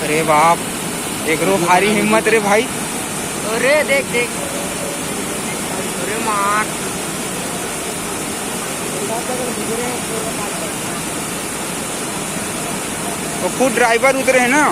अरे बाप, देख रो भारी हिम्मत रे भाई। अरे देख देख, अरे मार। वो खुद ड्राइवर उतरे हैं ना।